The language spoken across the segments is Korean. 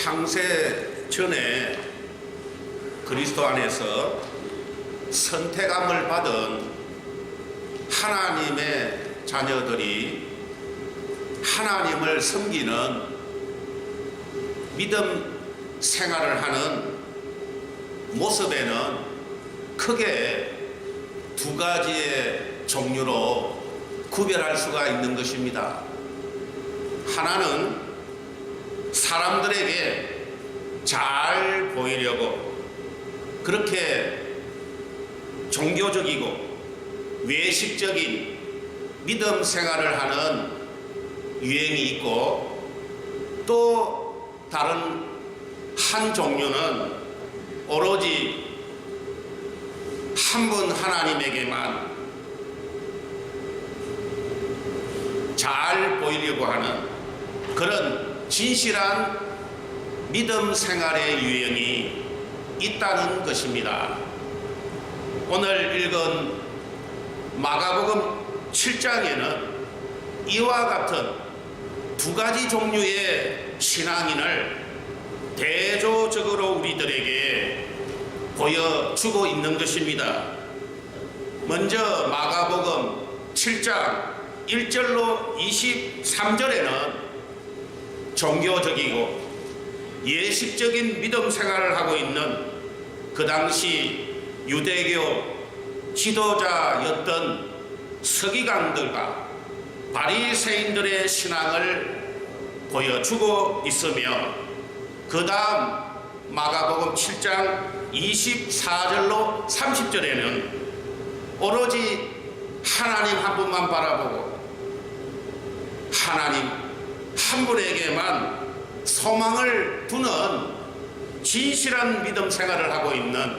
창세 전에 그리스도 안에서 선택함을 받은 하나님의 자녀들이 하나님을 섬기는 믿음 생활을 하는 모습에는 크게 두 가지의 종류로 구별할 수가 있는 것입니다. 하나는 사람들에게 잘 보이려고 그렇게 종교적이고 외식적인 믿음 생활을 하는 유행이 있고, 또 다른 한 종류는 오로지 한 분 하나님에게만 잘 보이려고 하는 그런 진실한 믿음 생활의 유형이 있다는 것입니다. 오늘 읽은 마가복음 7장에는 이와 같은 두 가지 종류의 신앙인을 대조적으로 우리들에게 보여주고 있는 것입니다. 먼저 마가복음 7장 1절로 23절에는 종교적이고 예식적인 믿음 생활을 하고 있는 그 당시 유대교 지도자였던 서기관들과 바리새인들의 신앙을 보여주고 있으며, 그 다음 마가복음 7장 24절로 30절에는 오로지 하나님 한 분만 바라보고 하나님 한 분에게만 소망을 두는 진실한 믿음 생활을 하고 있는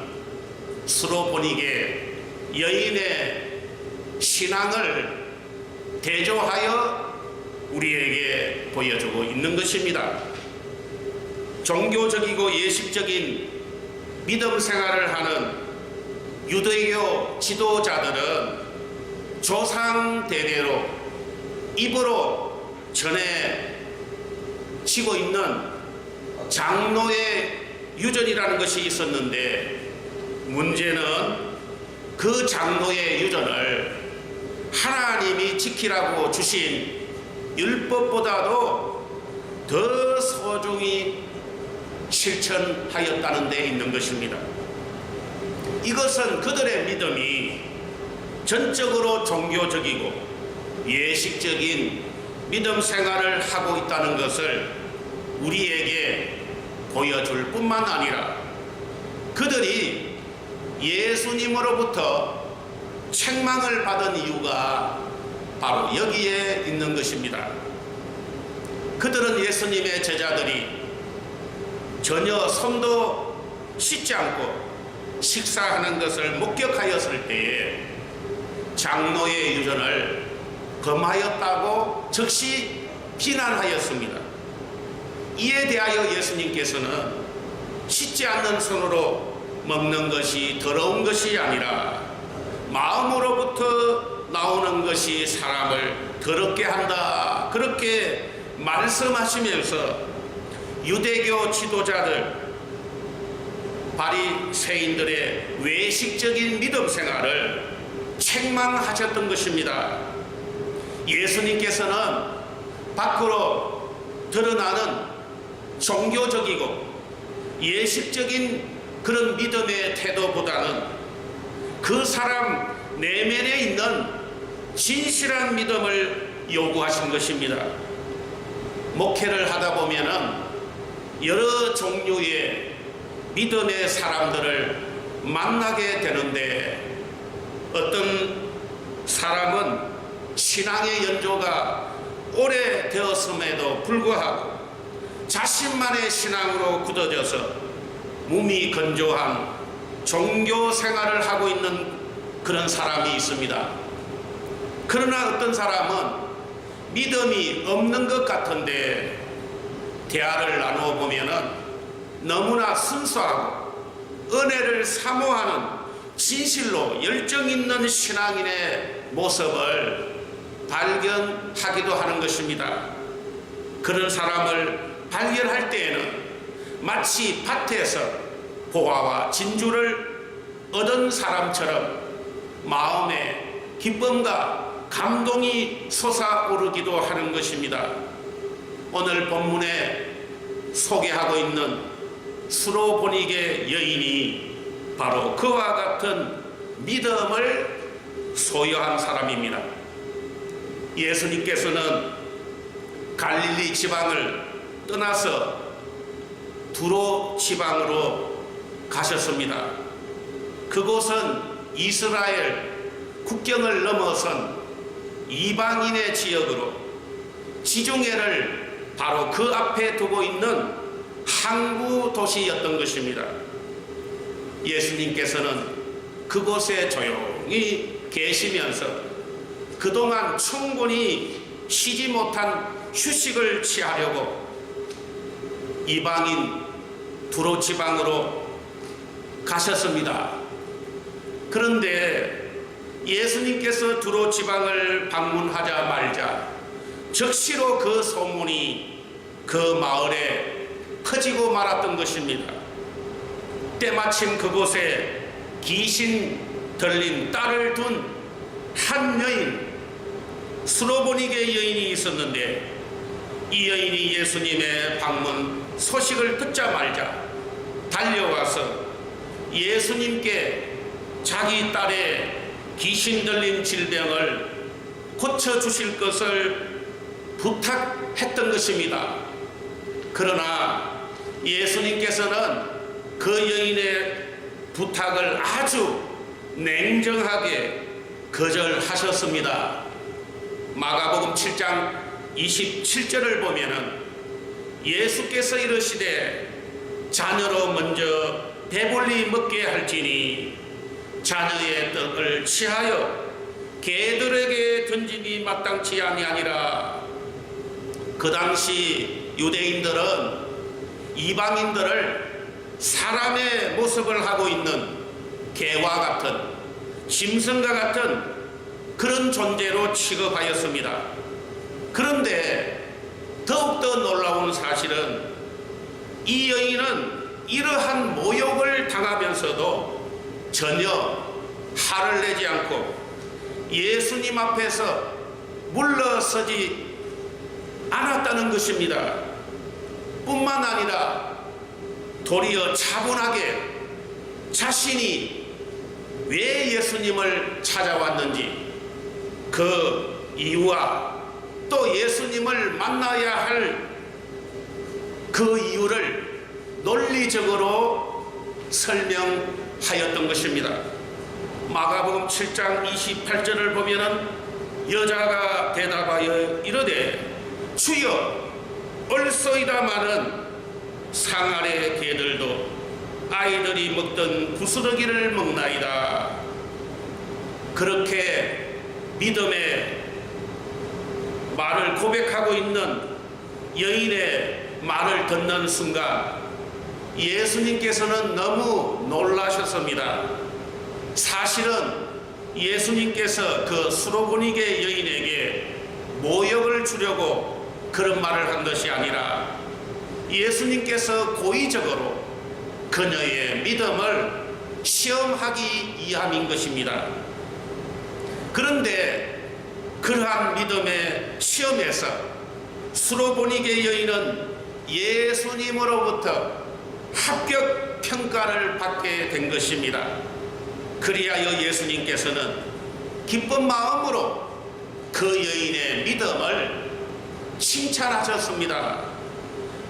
스로보니게 여인의 신앙을 대조하여 우리에게 보여주고 있는 것입니다. 종교적이고 예식적인 믿음 생활을 하는 유대교 지도자들은 조상 대대로 입으로 전해지고 있는 장로의 유전이라는 것이 있었는데, 문제는 그 장로의 유전을 하나님이 지키라고 주신 율법보다도 더 소중히 실천하였다는 데 있는 것입니다. 이것은 그들의 믿음이 전적으로 종교적이고 예식적인 믿음 생활을 하고 있다는 것을 우리에게 보여줄 뿐만 아니라, 그들이 예수님으로부터 책망을 받은 이유가 바로 여기에 있는 것입니다. 그들은 예수님의 제자들이 전혀 손도 씻지 않고 식사하는 것을 목격하였을 때에 장로의 유전을 금하였다고 즉시 비난하였습니다. 이에 대하여 예수님께서는 씻지 않는 손으로 먹는 것이 더러운 것이 아니라 마음으로부터 나오는 것이 사람을 더럽게 한다, 그렇게 말씀하시면서 유대교 지도자들 바리새인들의 외식적인 믿음 생활을 책망하셨던 것입니다. 예수님께서는 밖으로 드러나는 종교적이고 예식적인 그런 믿음의 태도보다는 그 사람 내면에 있는 진실한 믿음을 요구하신 것입니다. 목회를 하다 보면은 여러 종류의 믿음의 사람들을 만나게 되는데, 어떤 사람은 신앙의 연조가 오래되었음에도 불구하고 자신만의 신앙으로 굳어져서 몸이 건조한 종교 생활을 하고 있는 그런 사람이 있습니다. 그러나 어떤 사람은 믿음이 없는 것 같은데 대화를 나누어 보면은 너무나 순수하고 은혜를 사모하는 진실로 열정 있는 신앙인의 모습을 발견하기도 하는 것입니다. 그런 사람을 발견할 때에는 마치 밭에서 보화와 진주를 얻은 사람처럼 마음에 기쁨과 감동이 솟아오르기도 하는 것입니다. 오늘 본문에 소개하고 있는 수로보니게 여인이 바로 그와 같은 믿음을 소유한 사람입니다. 예수님께서는 갈릴리 지방을 떠나서 두로 지방으로 가셨습니다. 그곳은 이스라엘 국경을 넘어선 이방인의 지역으로 지중해를 바로 그 앞에 두고 있는 항구 도시였던 것입니다. 예수님께서는 그곳에 조용히 계시면서 그동안 충분히 쉬지 못한 휴식을 취하려고 이방인 두로 지방으로 가셨습니다. 그런데 예수님께서 두로 지방을 방문하자 말자 즉시로 그 소문이 그 마을에 퍼지고 말았던 것입니다. 때마침 그곳에 귀신 들린 딸을 둔 한 여인, 수로보니게 여인이 있었는데 이 여인이 예수님의 방문 소식을 듣자 말자 달려와서 예수님께 자기 딸의 귀신 들린 질병을 고쳐주실 것을 부탁했던 것입니다. 그러나 예수님께서는 그 여인의 부탁을 아주 냉정하게 거절하셨습니다. 마가복음 7장 27절을 보면은 예수께서 이르시되 자녀로 먼저 배불리 먹게 할지니 자녀의 떡을 취하여 개들에게 던지니 마땅치 아니하니라. 그 당시 유대인들은 이방인들을 사람의 모습을 하고 있는 개와 같은 짐승과 같은 그런 존재로 취급하였습니다. 그런데 더욱더 놀라운 사실은 이 여인은 이러한 모욕을 당하면서도 전혀 화를 내지 않고 예수님 앞에서 물러서지 않았다는 것입니다. 뿐만 아니라 도리어 차분하게 자신이 왜 예수님을 찾아왔는지 그 이유와 또 예수님을 만나야 할 그 이유를 논리적으로 설명하였던 것입니다. 마가복음 7장 28절을 보면은 여자가 대답하여 이르되 주여 얼소이다마는 상아래 개들도 아이들이 먹던 부스러기를 먹나이다. 그렇게 믿음의 말을 고백하고 있는 여인의 말을 듣는 순간 예수님께서는 너무 놀라셨습니다. 사실은 예수님께서 그 수로보니게 여인에게 모욕을 주려고 그런 말을 한 것이 아니라 예수님께서 고의적으로 그녀의 믿음을 시험하기 위함인 것입니다. 그런데 그러한 믿음의 시험에서 수로보니게 여인은 예수님으로부터 합격 평가를 받게 된 것입니다. 그리하여 예수님께서는 기쁜 마음으로 그 여인의 믿음을 칭찬하셨습니다.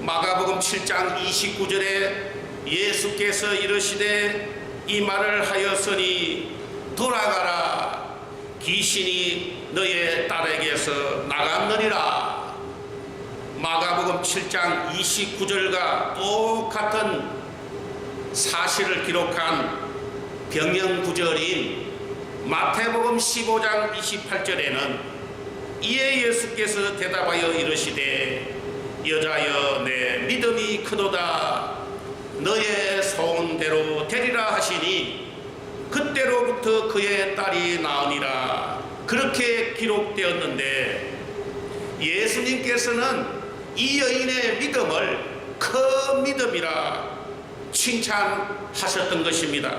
마가복음 7장 29절에 예수께서 이르시되 이 말을 하였으니 돌아가라 귀신이 너의 딸에게서 나갔느니라. 마가복음 7장 29절과 똑같은 사실을 기록한 병영 구절인 마태복음 15장 28절에는 이에 예수께서 대답하여 이르시되 여자여 내 믿음이 크도다 너의 소원대로 되리라 하시니 그때로부터 그의 딸이 나으니라. 그렇게 기록되었는데 예수님께서는 이 여인의 믿음을 큰 믿음이라 칭찬하셨던 것입니다.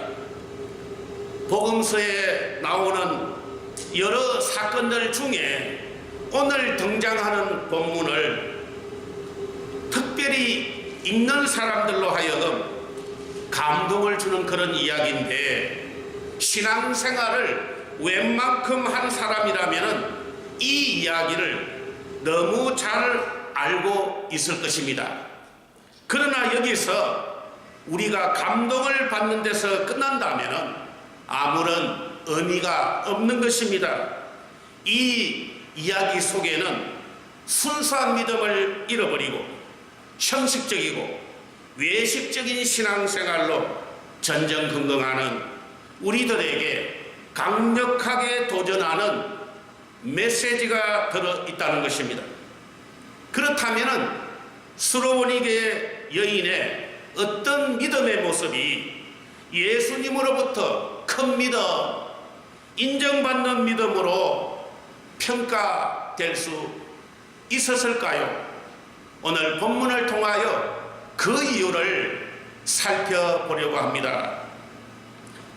복음서에 나오는 여러 사건들 중에 오늘 등장하는 본문을 특별히 읽는 사람들로 하여금 감동을 주는 그런 이야기인데, 신앙생활을 웬만큼 한 사람이라면 이 이야기를 너무 잘 알고 있을 것입니다. 그러나 여기서 우리가 감동을 받는 데서 끝난다면 아무런 의미가 없는 것입니다. 이 이야기 속에는 순수한 믿음을 잃어버리고 형식적이고 외식적인 신앙생활로 전전긍긍하는 우리들에게 강력하게 도전하는 메시지가 들어있다는 것입니다. 그렇다면 수로보니게 여인의 어떤 믿음의 모습이 예수님으로부터 큰 믿음, 인정받는 믿음으로 평가될 수 있었을까요? 오늘 본문을 통하여 그 이유를 살펴보려고 합니다.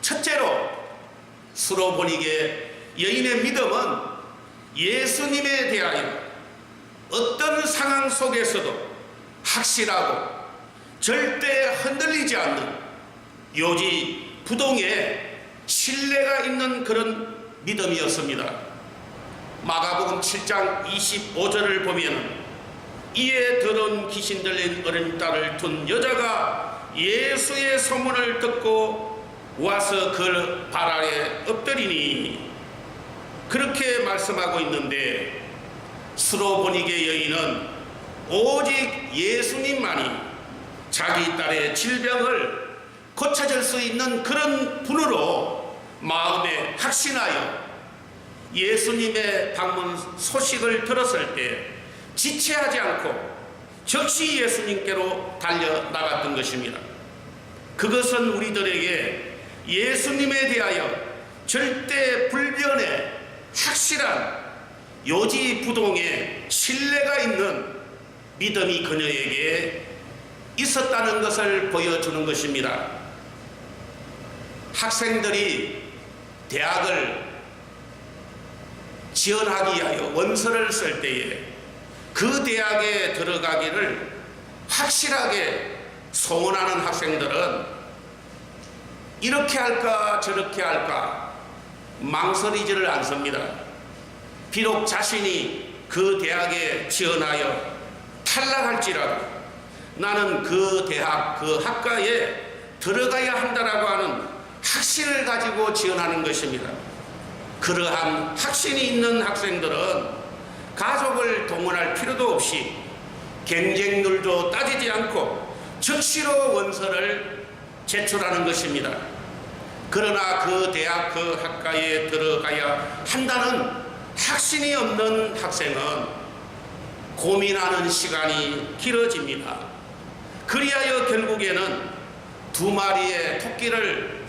첫째로 수로보니게 여인의 믿음은 예수님에 대하여 어떤 상황 속에서도 확실하고 절대 흔들리지 않는 요지부동의 신뢰가 있는 그런 믿음이었습니다. 마가복음 7장 25절을 보면 이에 더러운 귀신 들린 어린 딸을 둔 여자가 예수의 소문을 듣고 와서 그 발 아래 엎드리니, 그렇게 말씀하고 있는데, 수로보니게 여인은 오직 예수님만이 자기 딸의 질병을 고쳐줄 수 있는 그런 분으로 마음에 확신하여 예수님의 방문 소식을 들었을 때 지체하지 않고 즉시 예수님께로 달려나갔던 것입니다. 그것은 우리들에게 예수님에 대하여 절대 불변의 확실한 요지부동의 신뢰가 있는 믿음이 그녀에게 있었다는 것을 보여주는 것입니다. 학생들이 대학을 지원하기 위하여 원서를 쓸 때에 그 대학에 들어가기를 확실하게 소원하는 학생들은 이렇게 할까 저렇게 할까 망설이지를 않습니다. 비록 자신이 그 대학에 지원하여 탈락할지라도 나는 그 대학, 그 학과에 들어가야 한다라고 하는 확신을 가지고 지원하는 것입니다. 그러한 확신이 있는 학생들은 가족을 동원할 필요도 없이 경쟁률도 따지지 않고 즉시로 원서를 제출하는 것입니다. 그러나 그 대학, 그 학과에 들어가야 한다는 확신이 없는 학생은 고민하는 시간이 길어집니다. 그리하여 결국에는 두 마리의 토끼를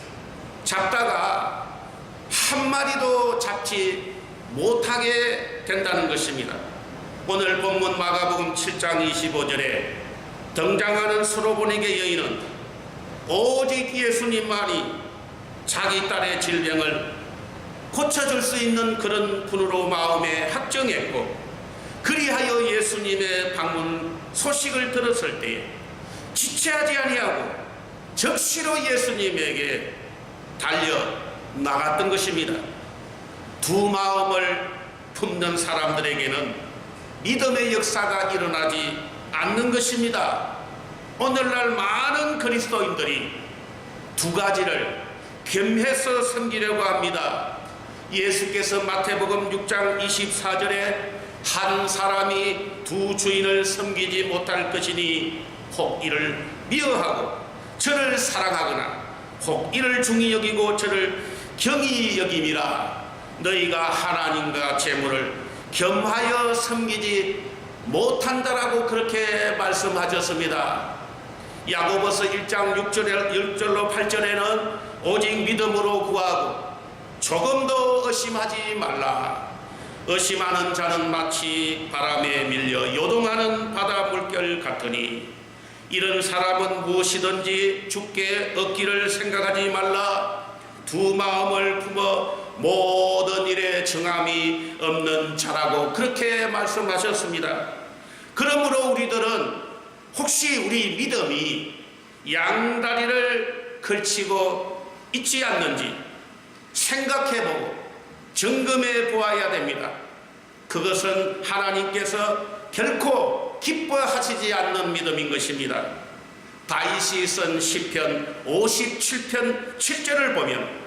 잡다가 한 마리도 잡지 못하게 된다는 것입니다. 오늘 본문 마가복음 7장 25절에 등장하는 수로보니게 여인은 오직 예수님만이 자기 딸의 질병을 고쳐줄 수 있는 그런 분으로 마음에 확정했고, 그리하여 예수님의 방문 소식을 들었을 때에 지체하지 아니하고 즉시로 예수님에게 달려 나갔던 것입니다. 두 마음을 품는 사람들에게는 믿음의 역사가 일어나지 않는 것입니다. 오늘날 많은 그리스도인들이 두 가지를 겸해서 섬기려고 합니다. 예수께서 마태복음 6장 24절에 한 사람이 두 주인을 섬기지 못할 것이니 혹 이를 미워하고 저를 사랑하거나 혹 이를 중히 여기고 저를 경히 여김이라. 너희가 하나님과 재물을 겸하여 섬기지 못한다라고 그렇게 말씀하셨습니다. 야고보서 1장 6절로 8절에는 오직 믿음으로 구하고 조금도 의심하지 말라. 의심하는 자는 마치 바람에 밀려 요동하는 바다 물결 같으니 이런 사람은 무엇이든지 주께 얻기를 생각하지 말라. 두 마음을 품어 모든 일에 정함이 없는 자라고 그렇게 말씀하셨습니다. 그러므로 우리들은 혹시 우리 믿음이 양다리를 걸치고 있지 않는지 생각해보고 점검해 보아야 됩니다. 그것은 하나님께서 결코 기뻐하시지 않는 믿음인 것입니다. 다윗이 쓴 시편 57편 7절을 보면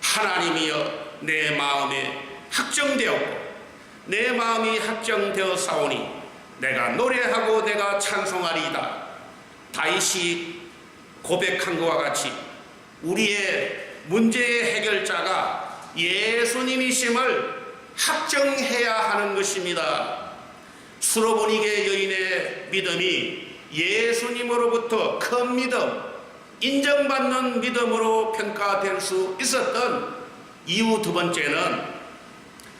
하나님이여 내 마음에 확정되었고 내 마음이 확정되었사오니 내가 노래하고 내가 찬송하리이다. 다윗이 고백한 것과 같이 우리의 문제의 해결자가 예수님이심을 확정해야 하는 것입니다. 수로보니게 여인의 믿음이 예수님으로부터 큰 믿음, 인정받는 믿음으로 평가될 수 있었던 이유 두 번째는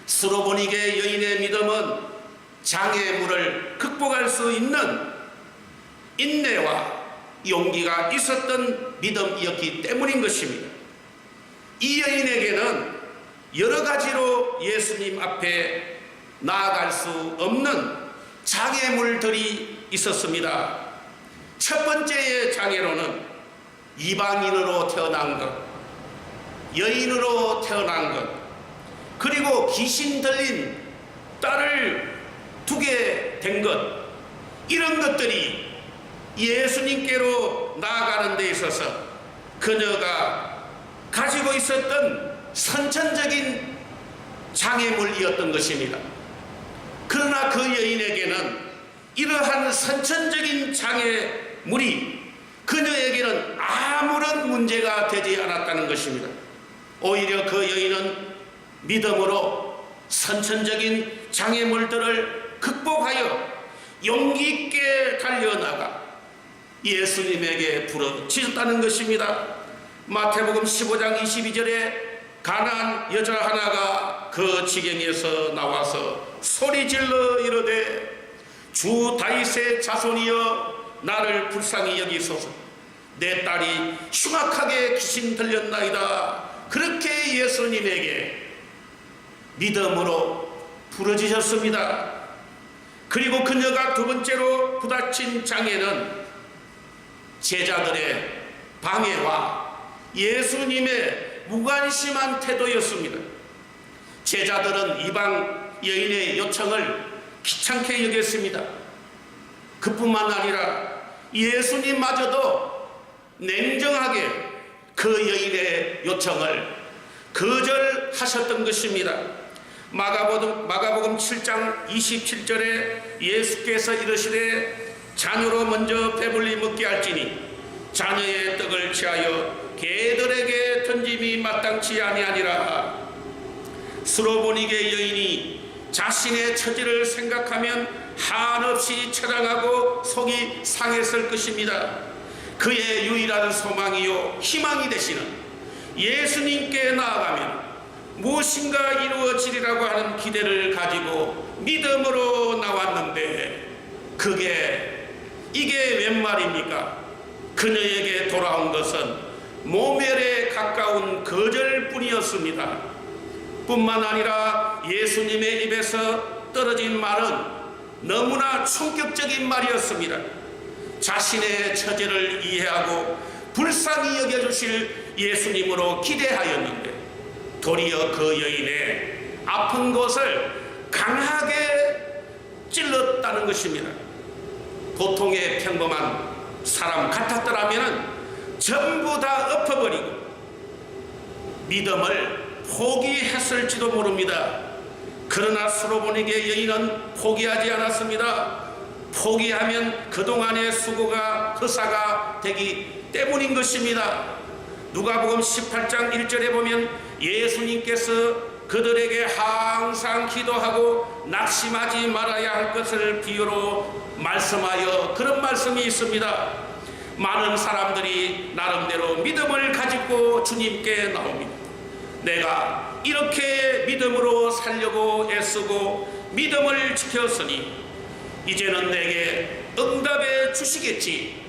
수로보니게 여인의 믿음은 장애물을 극복할 수 있는 인내와 용기가 있었던 믿음이었기 때문인 것입니다. 이 여인에게는 여러 가지로 예수님 앞에 나아갈 수 없는 장애물들이 있었습니다. 첫 번째의 장애로는 이방인으로 태어난 것, 여인으로 태어난 것, 그리고 귀신 들린 딸을 두게 된 것, 이런 것들이 예수님께로 나아가는 데 있어서 그녀가 가지고 있었던 선천적인 장애물이었던 것입니다. 그러나 그 여인에게는 이러한 선천적인 장애물이 그녀에게는 아무런 문제가 되지 않았다는 것입니다. 오히려 그 여인은 믿음으로 선천적인 장애물들을 극복하여 용기 있게 달려나가 예수님에게 부르짖었다는 것입니다. 마태복음 15장 22절에 가난한 여자 하나가 그 지경에서 나와서 소리질러 이르되 주 다윗의 자손이여 나를 불쌍히 여기소서 내 딸이 흉악하게 귀신 들렸나이다. 그렇게 예수님에게 믿음으로 부르짖었습니다. 그리고 그녀가 두 번째로 부닥친 장애는 제자들의 방해와 예수님의 무관심한 태도였습니다. 제자들은 이방 여인의 요청을 귀찮게 여겼습니다. 그뿐만 아니라 예수님마저도 냉정하게 그 여인의 요청을 거절하셨던 것입니다. 마가복음 7장 27절에 예수께서 이르시되 자녀로 먼저 배불리 먹게 할지니 자녀의 떡을 취하여 개들에게 던짐이 마땅치 아니하니라. 수로보니게 여인이 자신의 처지를 생각하면 한없이 처량하고 속이 상했을 것입니다. 그의 유일한 소망이요 희망이 되시는 예수님께 나아가면 무엇인가 이루어지리라고 하는 기대를 가지고 믿음으로 나왔는데 이게 웬 말입니까? 그녀에게 돌아온 것은 모멸에 가까운 거절뿐이었습니다. 뿐만 아니라 예수님의 입에서 떨어진 말은 너무나 충격적인 말이었습니다. 자신의 처지를 이해하고 불쌍히 여겨주실 예수님으로 기대하였는데 도리어 그 여인의 아픈 곳을 강하게 찔렀다는 것입니다. 보통의 평범한 사람 같았더라면 전부 다 엎어버리고 믿음을 포기했을지도 모릅니다. 그러나 수로보니게 여인은 포기하지 않았습니다. 포기하면 그동안의 수고가 허사가 되기 때문인 것입니다. 누가복음 18장 1절에 보면 예수님께서 그들에게 항상 기도하고 낙심하지 말아야 할 것을 비유로 말씀하여 그런 말씀이 있습니다. 많은 사람들이 나름대로 믿음을 가지고 주님께 나옵니다. 내가 이렇게 믿음으로 살려고 애쓰고 믿음을 지켰으니 이제는 내게 응답해 주시겠지.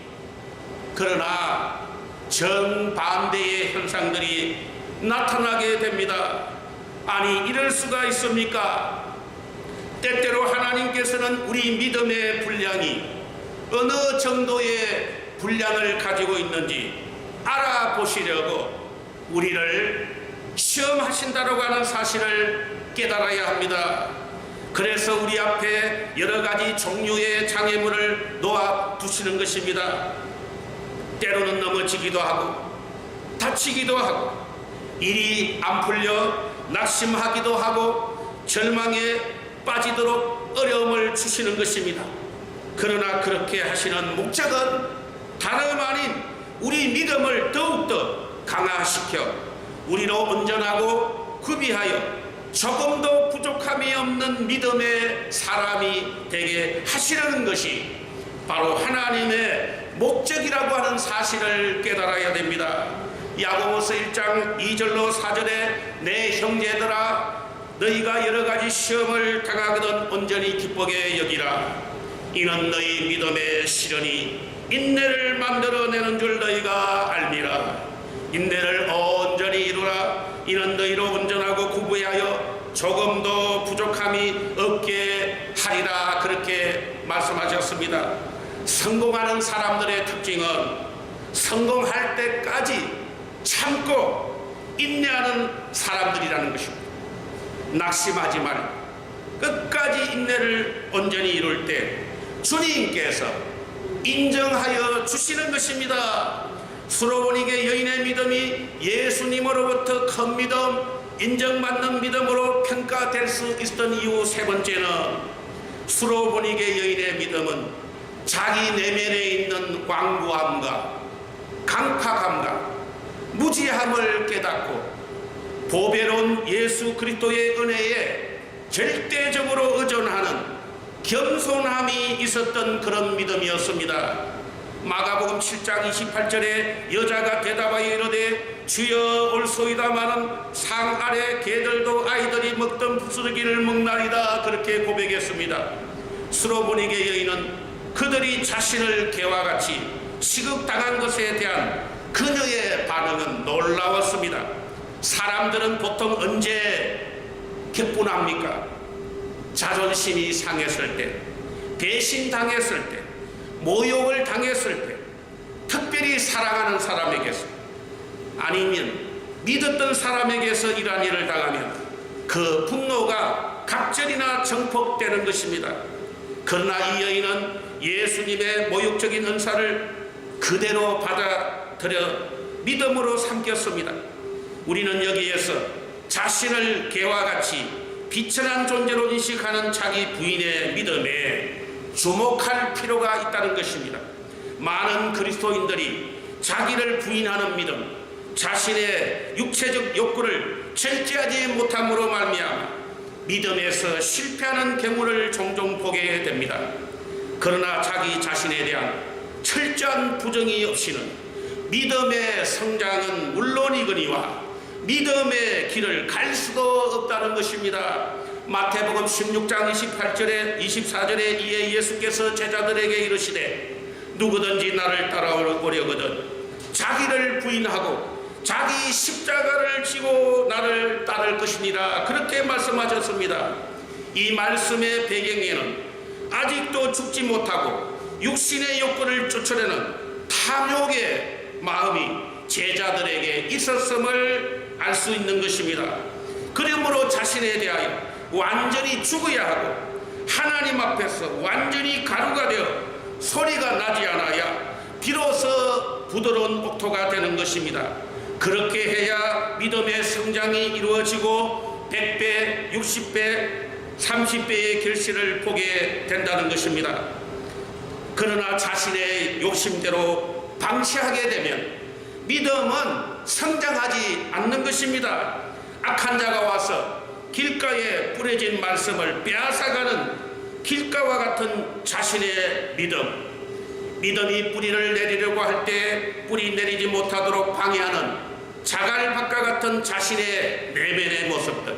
그러나 정반대의 현상들이 나타나게 됩니다. 아니, 이럴 수가 있습니까? 때때로 하나님께서는 우리 믿음의 분량이 어느 정도의 분량을 가지고 있는지 알아보시려고 우리를 시험하신다고 하는 사실을 깨달아야 합니다. 그래서 우리 앞에 여러 가지 종류의 장애물을 놓아두시는 것입니다. 때로는 넘어지기도 하고 다치기도 하고 일이 안 풀려 낙심하기도 하고 절망에 빠지도록 어려움을 주시는 것입니다. 그러나 그렇게 하시는 목적은 다름 아닌 우리 믿음을 더욱더 강화시켜 우리로 온전하고 구비하여 조금도 부족함이 없는 믿음의 사람이 되게 하시려는 것이 바로 하나님의 목적이라고 하는 사실을 깨달아야 됩니다. 야고보서 1장 2절로 4절에 내 형제들아 너희가 여러 가지 시험을 당하거든 온전히 기쁘게 여기라. 이는 너희 믿음의 시련이 인내를 만들어내는 줄 너희가 알미라. 인내를 온전히 이루라. 이는 너희로 온전하고 구부하여 조금도 부족함이 없게 하리라. 그렇게 말씀하셨습니다. 성공하는 사람들의 특징은 성공할 때까지 참고 인내하는 사람들이라는 것입니다. 낙심하지 말고 끝까지 인내를 온전히 이룰 때 주님께서 인정하여 주시는 것입니다. 수로보니게 여인의 믿음이 예수님으로부터 큰 믿음, 인정받는 믿음으로 평가될 수 있었던 이유 세 번째는 수로보니게 여인의 믿음은 자기 내면에 있는 완고함과 강팍함과 무지함을 깨닫고 보배로운 예수 그리스도의 은혜에 절대적으로 의존하는 겸손함이 있었던 그런 믿음이었습니다. 마가복음 7장 28절에 여자가 대답하여 이르되 주여 올소이다마는 상 아래 개들도 아이들이 먹던 부스러기를 먹나리다. 그렇게 고백했습니다. 수로보니게 여인은 그들이 자신을 개와 같이 취급당한 것에 대한 그녀의 반응은 놀라웠습니다. 사람들은 보통 언제 격분합니까? 자존심이 상했을 때, 배신당했을 때, 모욕을 당했을 때, 특별히 사랑하는 사람에게서 아니면 믿었던 사람에게서 이러한 일을 당하면 그 분노가 각절이나 정폭되는 것입니다. 그러나 이 여인은 예수님의 모욕적인 은사를 그대로 받아들여 믿음으로 삼켰습니다. 우리는 여기에서 자신을 개와 같이 비천한 존재로 인식하는 자기 부인의 믿음에 주목할 필요가 있다는 것입니다. 많은 그리스도인들이 자기를 부인하는 믿음, 자신의 육체적 욕구를 절제하지 못함으로 말미암아 믿음에서 실패하는 경우를 종종 보게 됩니다. 그러나 자기 자신에 대한 철저한 부정이 없이는 믿음의 성장은 물론이거니와 믿음의 길을 갈 수도 없다는 것입니다. 마태복음 16장 28절에 24절에 이에 예수께서 제자들에게 이르시되 누구든지 나를 따라오려거든 자기를 부인하고 자기 십자가를 지고 나를 따를 것이니라. 그렇게 말씀하셨습니다. 이 말씀의 배경에는 아직도 죽지 못하고 육신의 욕구를 쫓아내는 탐욕의 마음이 제자들에게 있었음을 알 수 있는 것입니다. 그러므로 자신에 대하여 완전히 죽어야 하고 하나님 앞에서 완전히 가루가 되어 소리가 나지 않아야 비로소 부드러운 옥토가 되는 것입니다. 그렇게 해야 믿음의 성장이 이루어지고 100배, 60배, 30배의 결실을 보게 된다는 것입니다. 그러나 자신의 욕심대로 방치하게 되면 믿음은 성장하지 않는 것입니다. 악한 자가 와서 길가에 뿌려진 말씀을 빼앗아가는 길가와 같은 자신의 믿음이 뿌리를 내리려고 할 때 뿌리 내리지 못하도록 방해하는 자갈밭과 같은 자신의 내면의 모습들,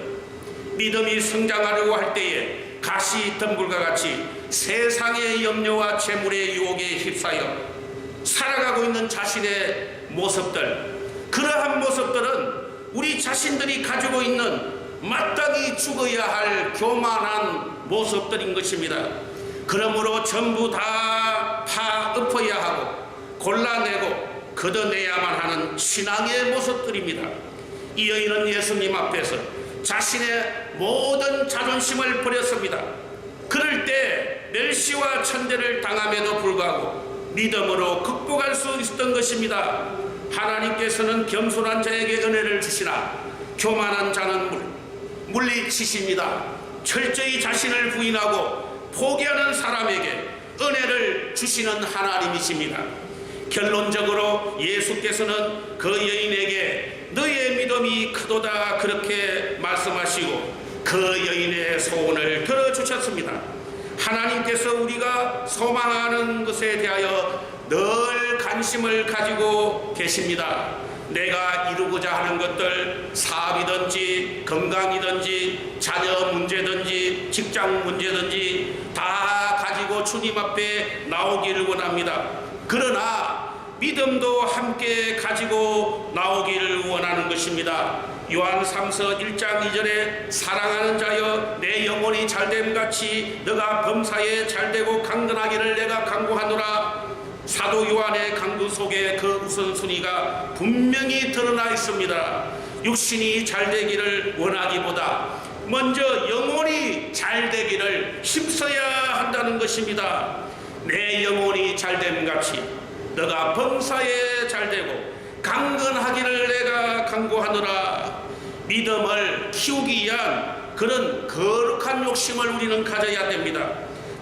믿음이 성장하려고 할 때에 가시덤불과 같이 세상의 염려와 재물의 유혹에 휩싸여 살아가고 있는 자신의 모습들, 그러한 모습들은 우리 자신들이 가지고 있는 마땅히 죽어야 할 교만한 모습들인 것입니다. 그러므로 전부 다 엎어야 하고 골라내고 걷어내야만 하는 신앙의 모습들입니다. 이 여인은 예수님 앞에서 자신의 모든 자존심을 버렸습니다. 그럴 때 멸시와 천대를 당함에도 불구하고 믿음으로 극복할 수 있었던 것입니다. 하나님께서는 겸손한 자에게 은혜를 주시나 교만한 자는 물리치십니다. 철저히 자신을 부인하고 포기하는 사람에게 은혜를 주시는 하나님이십니다. 결론적으로 예수께서는 그 여인에게 너의 믿음이 크도다 그렇게 말씀하시고 그 여인의 소원을 들어주셨습니다. 하나님께서 우리가 소망하는 것에 대하여 늘 관심을 가지고 계십니다. 내가 이루고자 하는 것들, 사업이든지 건강이든지 자녀 문제든지 직장 문제든지 다 가지고 주님 앞에 나오기를 원합니다. 그러나 믿음도 함께 가지고 나오기를 원하는 것입니다. 요한 3서 1장 2절에 사랑하는 자여 내 영혼이 잘됨같이 너가 범사에 잘되고 강건하기를 내가 간구하노라. 사도 요한의 강구 속에 그 우선순위가 분명히 드러나 있습니다. 육신이 잘되기를 원하기보다 먼저 영혼이 잘되기를 힘써야 한다는 것입니다. 내 영혼이 잘됨같이 너가 범사에 잘되고 강건하기를 내가 간구하노라. 믿음을 키우기 위한 그런 거룩한 욕심을 우리는 가져야 됩니다.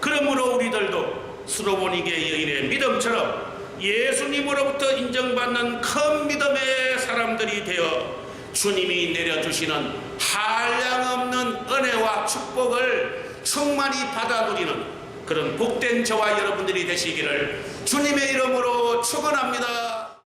그러므로 우리들도 스로보니게 여인의 믿음처럼 예수님으로부터 인정받는 큰 믿음의 사람들이 되어 주님이 내려주시는 한량없는 은혜와 축복을 충만히 받아 누리는 그런 복된 저와 여러분들이 되시기를 주님의 이름으로 축원합니다.